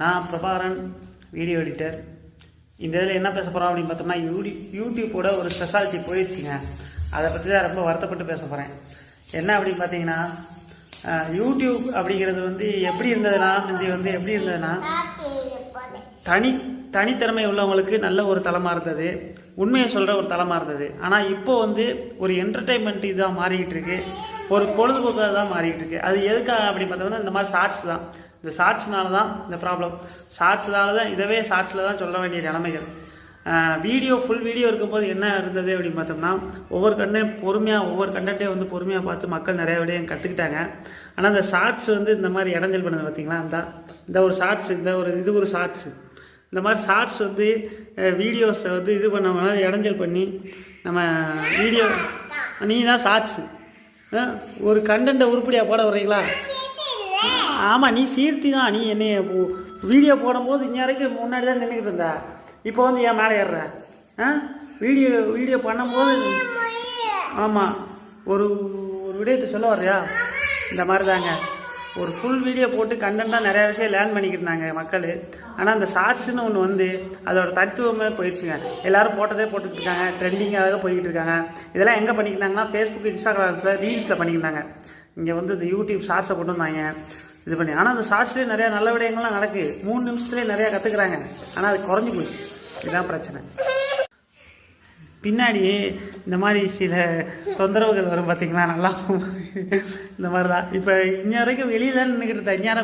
நான் Prabhakaran, video editor. இந்த இதில் என்ன பேச போகிறோம் அப்படின்னு பார்த்தோம்னா, யூடியூப்போட ஒரு ஸ்பெஷாலிட்டி போயிடுச்சுங்க. அதை பற்றி தான் ரொம்ப வருத்தப்பட்டு பேச போகிறேன். என்ன அப்படின்னு பார்த்தீங்கன்னா, யூடியூப் அப்படிங்கிறது வந்து எப்படி இருந்ததுன்னா, எப்படி இருந்ததுன்னா தனித்திறமை உள்ளவங்களுக்கு நல்ல ஒரு தளமாக இருந்தது, உண்மையை சொல்கிற ஒரு தளமாக இருந்தது. ஆனால் இப்போ வந்து ஒரு என்டர்டெயின்மெண்ட் இதாக மாறிக்கிட்டு இருக்கு, ஒரு பொழுதுபோக்காக தான் மாறிக்கிட்டு இருக்கு. அது எதுக்காக அப்படின்னு பார்த்தோம்னா, இந்த மாதிரி ஷார்ட்ஸ் தான். இந்த ஷார்ட்ஸ்னால தான் இந்த ப்ராப்ளம். ஷார்ட்ஸ்னால தான் இதவே ஷார்ட்ஸில் தான் சொல்ல வேண்டிய நிலைமைகள். ஃபுல் வீடியோ இருக்கும்போது என்ன இருந்தது அப்படின்னு பார்த்தோம்னா, ஒவ்வொரு கண்டென்ட்டே வந்து பொறுமையாக பார்த்து மக்கள் நிறைய விடையும் கற்றுக்கிட்டாங்க. ஆனால் அந்த ஷார்ட்ஸ் வந்து இந்த மாதிரி இடைஞ்சல் பண்ணுது பார்த்தீங்களா, இந்த ஒரு ஷார்ட்ஸ், இது ஒரு ஷார்ட்ஸு. இந்த மாதிரி ஷார்ட்ஸ் வந்து வீடியோஸை வந்து இது பண்ண இடைஞ்சல் பண்ணி நம்ம வீடியோ நீ தான் ஷார்ட்ஸு ஒரு கண்டென்ட்டை உருப்படியாக போட வர்றீங்களா? ஆமாம், நீ சீர்த்தி தான். நீ என்னை வீடியோ போடும்போது இந்நேரத்துக்கு முன்னாடி தான் நின்றுக்கிட்டு இருந்தா. இப்போ வந்து ஏன் மேலே ஏறுற? வீடியோ பண்ணும்போது ஆமாம், ஒரு விடயத்தை சொல்ல வர்றியா? இந்த மாதிரி தாங்க ஒரு ஃபுல் வீடியோ போட்டு கண்டென்ட்டாக நிறையா விஷயம் லேர்ன் பண்ணிக்கிட்டு மக்கள். ஆனால் அந்த ஷார்ட்ஸ்னு ஒன்று வந்து அதோட தத்துவமே போயிடுச்சுங்க. எல்லோரும் போட்டுக்கிட்டு இருக்காங்க, ட்ரெண்டிங்காக போய்கிட்டு இருக்காங்க. இதெல்லாம் எங்கே பண்ணிக்கிட்டாங்கன்னா, ஃபேஸ்புக், இன்ஸ்டாகிராம்ஸில் ரீல்ஸில் பண்ணிக்கிட்டாங்க. இங்கே வந்து இந்த யூடியூப் ஷார்ட்ஸை போட்டு வந்தாங்க இது பண்ணி. ஆனால் அந்த ஷார்ட்ஸ்லேயே நிறையா நல்ல விடயங்கள்லாம் நடக்குது. 3 நிமிஷத்துலேயே நிறையா கற்றுக்குறாங்க. ஆனால் அது குறைஞ்சி போச்சு. இதுதான் பிரச்சனை. பின்னாடி இந்த மாதிரி சில தொந்தரவுகள் வரும் பார்த்தீங்களா, நல்லா இந்த மாதிரி தான். இப்போ இந்நேரம் வரைக்கும் வெளியே தான் நின்றுக்கிட்டு இருந்தேன். இந்நேரம்